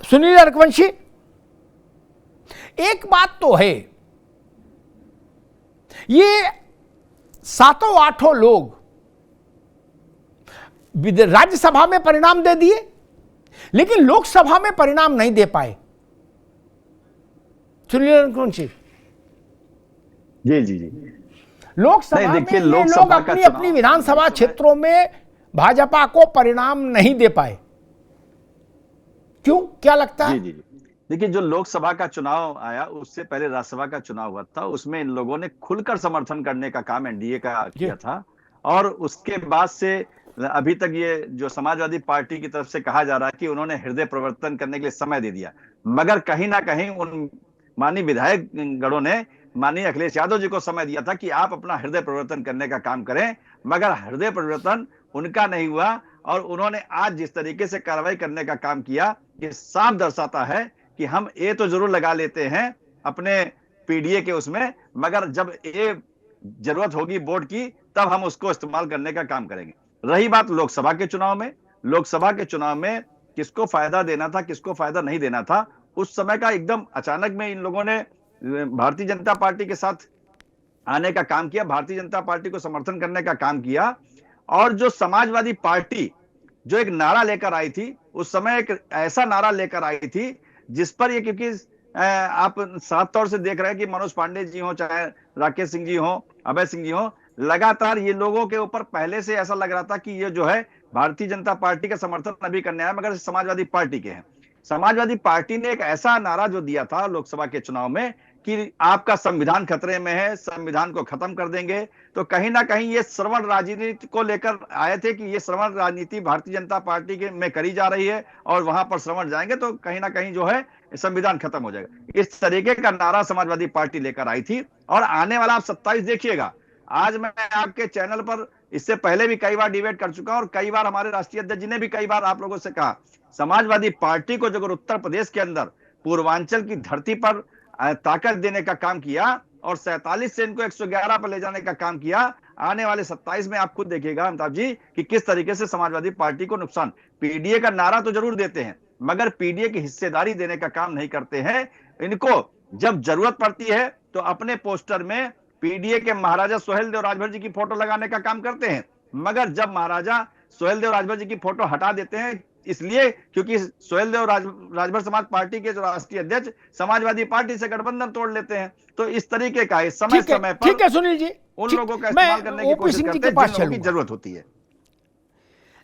सुनील रघुवंशी, एक बात तो है, ये 7-8 लोग राज्यसभा में परिणाम दे दिए, लेकिन लोकसभा में परिणाम नहीं दे पाए। सुनील रघुवंशी जी जी जी, लोकसभा में ये लोग अपनी अपनी विधानसभा क्षेत्रों में भाजपा को परिणाम नहीं दे पाए, क्यों, क्या लगता है? जी जी, देखिए जो लोकसभा का चुनाव आया उससे पहले राज्यसभा का चुनाव हुआ था, उसमें इन लोगों ने खुलकर समर्थन करने का काम एनडीए का किया था। और उसके बाद से अभी तक ये जो समाजवादी पार्टी की तरफ से कहा जा रहा है कि उन्होंने हृदय परिवर्तन करने के लिए समय दे दिया, मगर कहीं ना कहीं उन माननीय विधायक गणों ने माननीय अखिलेश यादव जी को समय दिया था कि आप अपना हृदय परिवर्तन करने का काम करें, मगर हृदय परिवर्तन उनका नहीं हुआ। और उन्होंने आज जिस तरीके से कार्रवाई करने का काम किया, ये साफ दर्शाता है कि हम ए तो जरूर लगा लेते हैं अपने पीडीए के उसमें, मगर जब ए जरूरत होगी वोट की तब हम उसको इस्तेमाल करने का काम करेंगे। रही बात लोकसभा के चुनाव में, लोकसभा के चुनाव में किसको फायदा देना था, किसको फायदा नहीं देना था, उस समय का एकदम अचानक में इन लोगों ने भारतीय जनता पार्टी के साथ आने का काम किया, भारतीय जनता पार्टी को समर्थन करने का काम किया। और जो समाजवादी पार्टी जो एक नारा लेकर आई थी, उस समय एक ऐसा नारा लेकर आई थी जिस पर ये, क्योंकि आप साफ तौर से देख रहे हैं कि मनोज पांडे जी हो, चाहे राकेश सिंह जी हो, अभय सिंह जी हो, लगातार ये लोगों के ऊपर पहले से ऐसा लग रहा था कि ये जो है भारतीय जनता पार्टी का समर्थन अभी करने आया, मगर समाजवादी पार्टी के हैं। समाजवादी पार्टी ने एक ऐसा नारा जो दिया था लोकसभा के चुनाव में कि आपका संविधान खतरे में है, संविधान को खत्म कर देंगे, तो कहीं ना कहीं ये श्रवण राजनीति को लेकर आए थे कि ये श्रवण राजनीति भारतीय जनता पार्टी के में करी जा रही है और वहां पर श्रवण जाएंगे तो कहीं ना कहीं जो है संविधान खत्म हो जाएगा। इस तरीके का नारा समाजवादी पार्टी लेकर आई थी। और आने वाला आप 27 देखिएगा, आज मैं आपके चैनल पर इससे पहले भी कई बार डिबेट कर चुका और कई बार हमारे राष्ट्रीय अध्यक्ष जी ने भी कई बार आप लोगों से कहा, समाजवादी पार्टी को जो उत्तर प्रदेश के अंदर पूर्वांचल की धरती पर ताकत देने का काम किया और 47 से इनको 111 पर ले जाने का काम किया, आने वाले 27 में आप खुद देखिएगा अमिताभ जी कि किस तरीके से समाजवादी पार्टी को नुकसान। पीडीए का नारा तो जरूर देते हैं, मगर पीडीए की हिस्सेदारी देने का काम नहीं करते हैं। इनको जब जरूरत पड़ती है तो अपने पोस्टर में पीडीए के महाराजा सोहेलदेव राजभर जी की फोटो लगाने का काम करते हैं, मगर जब महाराजा सोहेलदेव राजभर जी की फोटो हटा देते हैं, इसलिए क्योंकि सोहेलदेव राजभर समाज पार्टी के जो राष्ट्रीय अध्यक्ष समाजवादी पार्टी से गठबंधन तोड़ लेते हैं। तो इस तरीके का समय समय पर ठीक है सुनील जी, उन लोगों का इस्तेमाल करने की कोशिश करते हैं जिन लोगों की जरूरत होती है।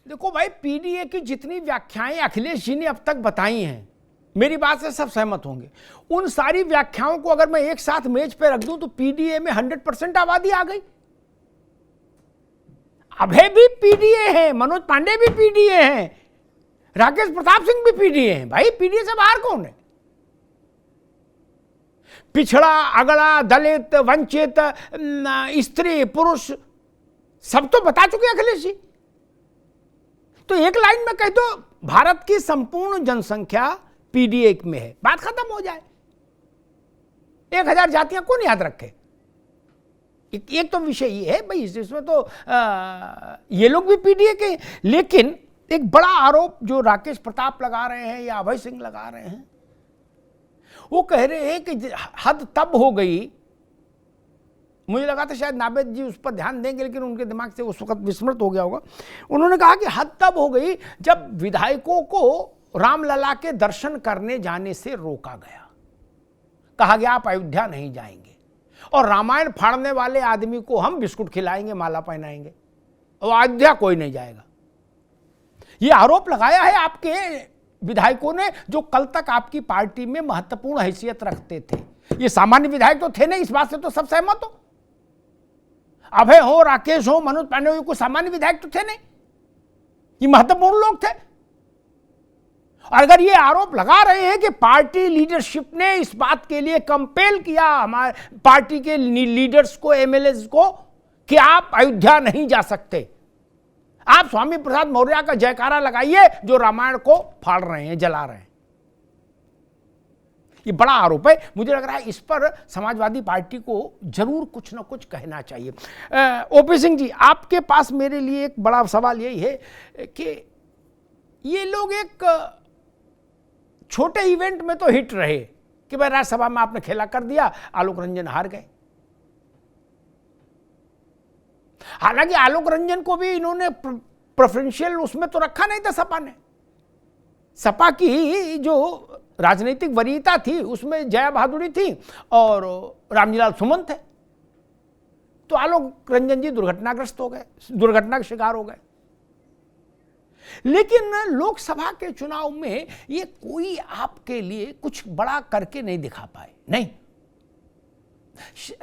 देखो भाई, पीडीए की जितनी व्याख्याएं अखिलेश जी ने अब तक बताई हैं, मेरी बात से सब सहमत होंगे। उन सारी व्याख्याओं को अगर मैं एक साथ मेज पे रख दूं तो पीडीए में 100% आबादी आ गई। अभय भी पीडीए है, मनोज पांडे भी पीडीए हैं, राकेश प्रताप सिंह भी पीडीए हैं। भाई पीडीए से बाहर कौन है? पिछड़ा, अगड़ा, दलित, वंचित, स्त्री, पुरुष, सब तो बता चुके अखिलेश जी। तो एक लाइन में कह दो भारत की संपूर्ण जनसंख्या पीडीए में है, बात खत्म हो जाए। 1000 जातियां कौन याद रखे? एक तो विषय ये है भाई, इसमें तो ये लोग भी पीडीए के। लेकिन एक बड़ा आरोप जो राकेश प्रताप लगा रहे हैं या अभय सिंह लगा रहे हैं, वो कह रहे हैं कि हद तब हो गई, मुझे लगा था शायद नावेद जी उस पर ध्यान देंगे, लेकिन उनके दिमाग से उस वक्त विस्मृत हो गया होगा। उन्होंने कहा कि हद तब हो गई जब विधायकों को रामलला के दर्शन करने जाने से रोका गया। कहा गया आप अयोध्या नहीं जाएंगे और रामायण फाड़ने वाले आदमी को हम बिस्कुट खिलाएंगे, माला पहनाएंगे, और अयोध्या कोई नहीं जाएगा। ये आरोप लगाया है आपके विधायकों ने जो कल तक आपकी पार्टी में महत्वपूर्ण हैसियत रखते थे। ये सामान्य विधायक तो थे नहीं, इस बात से तो सब सहमत हो। अभय हो, राकेश हो, मनोज पांडे हो, कोई सामान्य विधायक तो थे नहीं, ये महत्वपूर्ण लोग थे। और अगर ये आरोप लगा रहे हैं कि पार्टी लीडरशिप ने इस बात के लिए कंपेल किया हमारे पार्टी के लीडर्स को, एमएलए को, कि आप अयोध्या नहीं जा सकते, आप स्वामी प्रसाद मौर्य का जयकारा लगाइए जो रामायण को फाड़ रहे हैं, जला रहे हैं, ये बड़ा आरोप है। मुझे लग रहा है इस पर समाजवादी पार्टी को जरूर कुछ ना कुछ कहना चाहिए। ओपी सिंह जी, आपके पास मेरे लिए एक बड़ा सवाल यही है कि ये लोग एक छोटे इवेंट में तो हिट रहे कि भाई राज्यसभा में आपने खेला कर दिया, आलोक रंजन हार गए। हालांकि आलोक रंजन को भी इन्होंने प्रेफरेंशियल उसमें तो रखा नहीं था सपा ने। सपा की जो राजनीतिक वरीयता थी उसमें जया भादुड़ी थी और रामजीलाल सुमन थे। तो आलोक रंजन जी दुर्घटनाग्रस्त हो गए, दुर्घटना का शिकार हो गए। लेकिन लोकसभा के चुनाव में ये कोई आपके लिए कुछ बड़ा करके नहीं दिखा पाए। नहीं,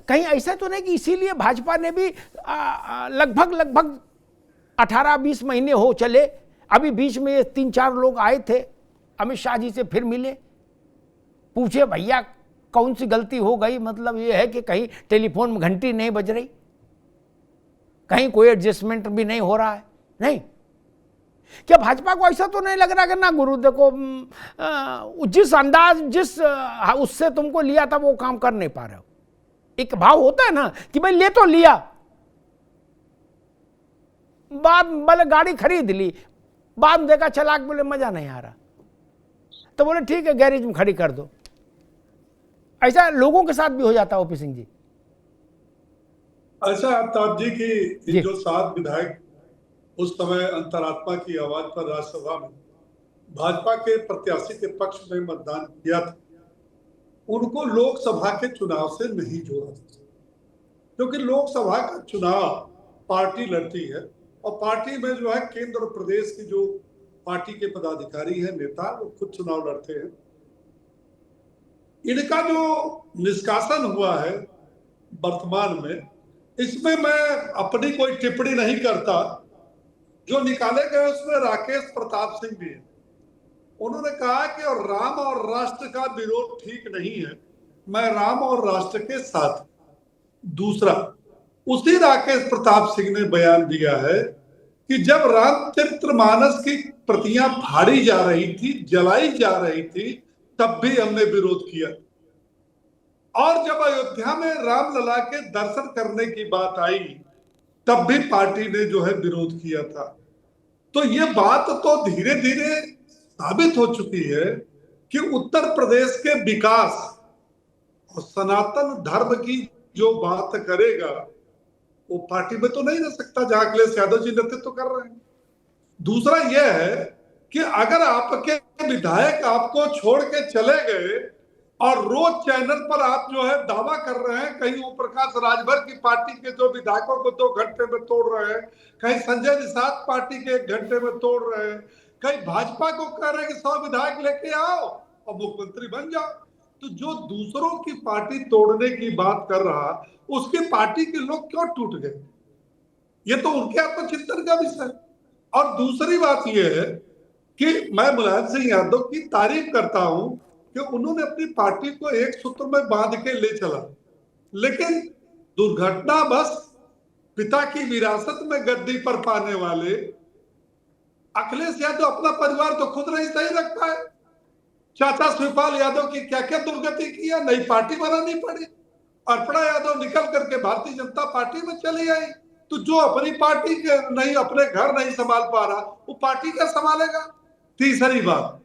कहीं ऐसा तो नहीं कि इसीलिए भाजपा ने भी लगभग 18-20 महीने हो चले, अभी बीच में 3-4 लोग आए थे, अमित शाह जी से फिर मिले, पूछे भैया कौन सी गलती हो गई, मतलब ये है कि कहीं टेलीफोन में घंटी नहीं बज रही, कहीं कोई एडजस्टमेंट भी नहीं हो रहा है। नहीं, क्या भाजपा को ऐसा तो नहीं लग रहा कि ना गुरु देखो जिस अंदाज जिस उससे तुमको लिया था वो काम कर नहीं पा रहे हो। एक भाव होता है ना कि भाई ले तो लिया, बाद बोले गाड़ी खरीद ली, बाद में देखा चला के बोले मजा नहीं आ रहा, तो बोले ठीक है गैरेज में खड़ी कर दो। ऐसा लोगों के साथ भी हो जाता है ओपी सिंह जी। अच्छा आफ्ताब जी की जो 7 विधायक उस समय अंतरात्मा की आवाज पर राज्यसभा में भाजपा के प्रत्याशी के पक्ष में मतदान किया था, उनको लोकसभा के चुनाव से नहीं जोड़ा था, क्योंकि लोकसभा का चुनाव पार्टी लड़ती है और पार्टी में जो है केंद्र और प्रदेश की जो पार्टी के पदाधिकारी हैं, नेता, वो खुद चुनाव लड़ते हैं। इनका जो निष्कासन हुआ है वर्तमान में, इसमें मैं अपनी कोई टिप्पणी नहीं करता। जो निकाले गए उसमें राकेश प्रताप सिंह भी है। उन्होंने कहा कि और राम और राष्ट्र का विरोध ठीक नहीं है, मैं राम और राष्ट्र के साथ। दूसरा, उसी राकेश प्रताप सिंह ने बयान दिया है कि जब रामचरितमानस की प्रतियां फाड़ी जा रही थी, जलाई जा रही थी, तब भी हमने विरोध किया, और जब अयोध्या में रामलला के दर्शन करने की बात आई तब भी पार्टी ने जो है विरोध किया था। तो ये बात तो धीरे धीरे साबित हो चुकी है कि उत्तर प्रदेश के विकास और सनातन धर्म की जो बात करेगा वो पार्टी में तो नहीं रह सकता जहां अखिलेश यादव जी नेतृत्व कर रहे हैं। दूसरा यह है कि अगर आपके विधायक आपको छोड़ के चले गए और रोज चैनल पर आप जो है दावा कर रहे हैं, कहीं ओम प्रकाश राजभर की पार्टी के जो विधायकों को 2 घंटे में तोड़ रहे हैं, कहीं संजय निषाद पार्टी के 1 घंटे में तोड़ रहे हैं, कहीं भाजपा को कह रहे हैं कि 100 विधायक लेके आओ और मुख्यमंत्री बन जाओ, तो जो दूसरों की पार्टी तोड़ने की बात कर रहा, उसकी पार्टी के लोग क्यों टूट गए? ये तो उनके आत्मचिंतन का विषय। और दूसरी बात यह है कि मैं मुलायम सिंह यादव की तारीफ करता हूं कि उन्होंने अपनी पार्टी को एक सूत्र में बांध के ले चला, लेकिन दुर्घटनावश पिता की विरासत में गद्दी पर पाने वाले अखिलेश यादव अपना परिवार तो खुद नहीं सही रखता है। चाचा शिवपाल यादव की क्या क्या दुर्गति किया, नई पार्टी बनानी पड़ी, अर्पणा यादव निकल करके भारतीय जनता पार्टी में चली आई। तो जो अपनी पार्टी के नहीं, अपने घर नहीं संभाल पा रहा, वो पार्टी क्या संभालेगा? तीसरी बात,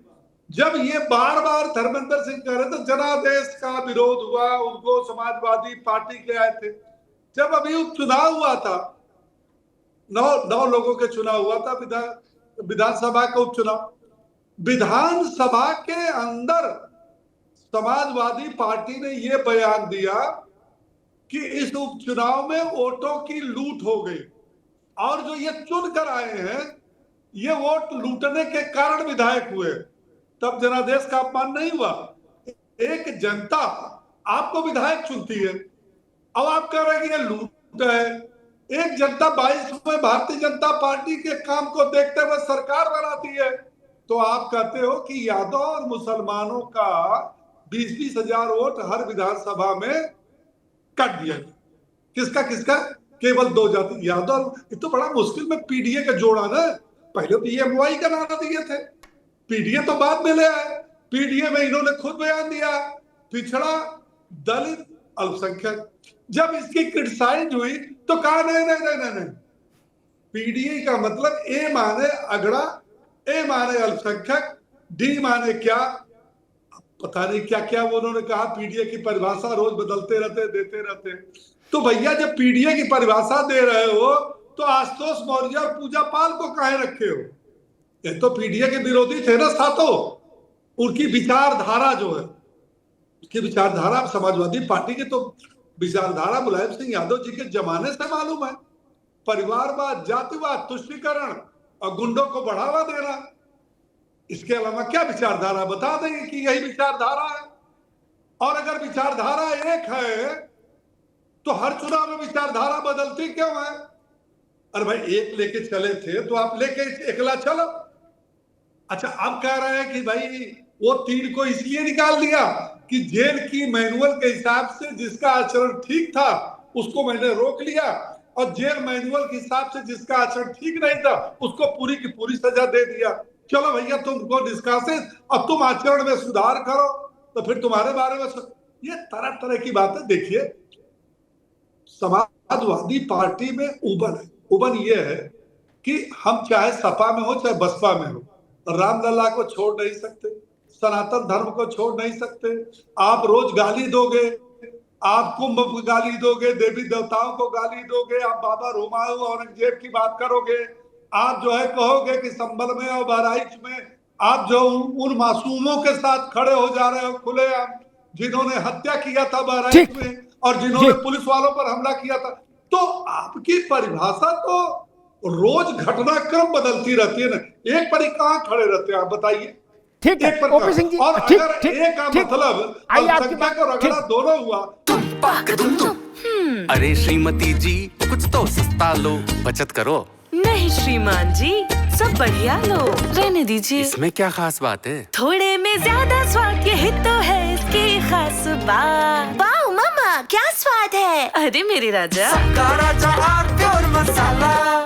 जब ये बार बार धर्मेंद्र सिंह कह रहे थे जनादेश का विरोध हुआ, उनको समाजवादी पार्टी के आए थे, जब अभी उपचुनाव हुआ था, 9 लोगों के चुनाव हुआ था, विधानसभा का उपचुनाव, विधानसभा के अंदर समाजवादी पार्टी ने यह बयान दिया कि इस उपचुनाव में वोटों की लूट हो गई, और जो ये चुन कर आए हैं ये वोट लूटने के कारण विधायक हुए। तब जनादेश का अपमान नहीं हुआ। एक जनता आपको विधायक चुनती है, अब आप कह रहे हैं कि ये लूट है। एक जनता 22 में भारतीय जनता पार्टी के काम को देखते हुए सरकार बनाती है, तो आप कहते हो कि यादव और मुसलमानों का 20-20 हजार वोट हर विधानसभा में काट दिया। किसका किसका? केवल 2 जाति, यादव। ये तो बड़ा मुश्किल में पीडीए का जोड़ा ना, पहले पीएमवाई का नारा दिए थे, पीडीए तो बाद में ले आए। पीडीए में इन्होंने खुद बयान दिया, पिछड़ा, दलित, अल्पसंख्यक। जब इसकी क्रिटिसाइज हुई तो कहा नहीं नहीं नहीं नहीं, पीडीए का मतलब ए माने अगड़ा, ए माने अल्पसंख्यक, डी माने क्या, पता नहीं क्या क्या वो उन्होंने कहा, पीडीए की परिभाषा रोज बदलते रहते, देते रहते। तो भैया जब पीडीए की परिभाषा दे रहे हो तो आशुतोष मौर्य और पूजा पाल को काहे रखे हो? ये तो पीडीए के विरोधी थे ना सातों। उनकी विचारधारा जो है, उसकी विचारधारा समाजवादी पार्टी की तो विचारधारा मुलायम सिंह यादव जी के जमाने से मालूम है। परिवारवाद, जातिवाद, तुष्टीकरण और गुंडों को बढ़ावा देना, इसके अलावा क्या विचारधारा? बता देंगे कि यही विचारधारा है। और अगर विचारधारा एक है तो हर चुनाव में विचारधारा बदलती क्यों है? अरे भाई एक लेके चले थे तो आप लेके अकेला चलो। अच्छा, अब कह रहे हैं कि भाई वो 3 को इसलिए निकाल दिया कि जेल की मैनुअल के हिसाब से जिसका आचरण ठीक था उसको मैंने रोक लिया, और जेल मैनुअल के हिसाब से जिसका आचरण ठीक नहीं था उसको पूरी की पूरी सजा दे दिया। चलो भैया तुमको निष्कासित, अब तुम आचरण में सुधार करो, तो फिर तुम्हारे बारे में ये तरह तरह की बातें। देखिए, समाजवादी पार्टी में उबन ये है कि हम चाहे सपा में हो चाहे बसपा में हो, रामलला को छोड़ नहीं सकते, सनातन धर्म को छोड़ नहीं सकते। आप रोज गाली दोगे, आप कुंभ को गाली दोगे, देवी देवताओं को गाली दोगे, आप बाबा हुमायूं औरंगजेब की बात करोगे, आप जो है कहोगे कि संभल में और बहराइच में आप जो उन मासूमों के साथ खड़े हो जा रहे हो खुलेआम, जिन्होंने हत्या किया था बहराइच में और जिन्होंने पुलिस वालों पर हमला किया था। तो आपकी परिभाषा तो रोज घटनाक्रम बदलती रहती है ना, एक पर ही कहां खड़े रहते हैं आप बताइए? ठीक है ओपी सिंह जी, और ठीक अगर ठीक एक का ठीक, मतलब आइए आपकी संख्या बात को रगड़ा दोनों हुआ। अरे श्रीमती जी, कुछ तो सस्ता लो, बचत करो। नहीं श्रीमान जी, सब बढ़िया लो, रहने दीजिए। इसमें क्या खास बात है? थोड़े में ज्यादा स्वाद, यही तो है इसकी खास बात। वाह मामा, क्या स्वाद है। अरे मेरे राजा, राजा और मसाला।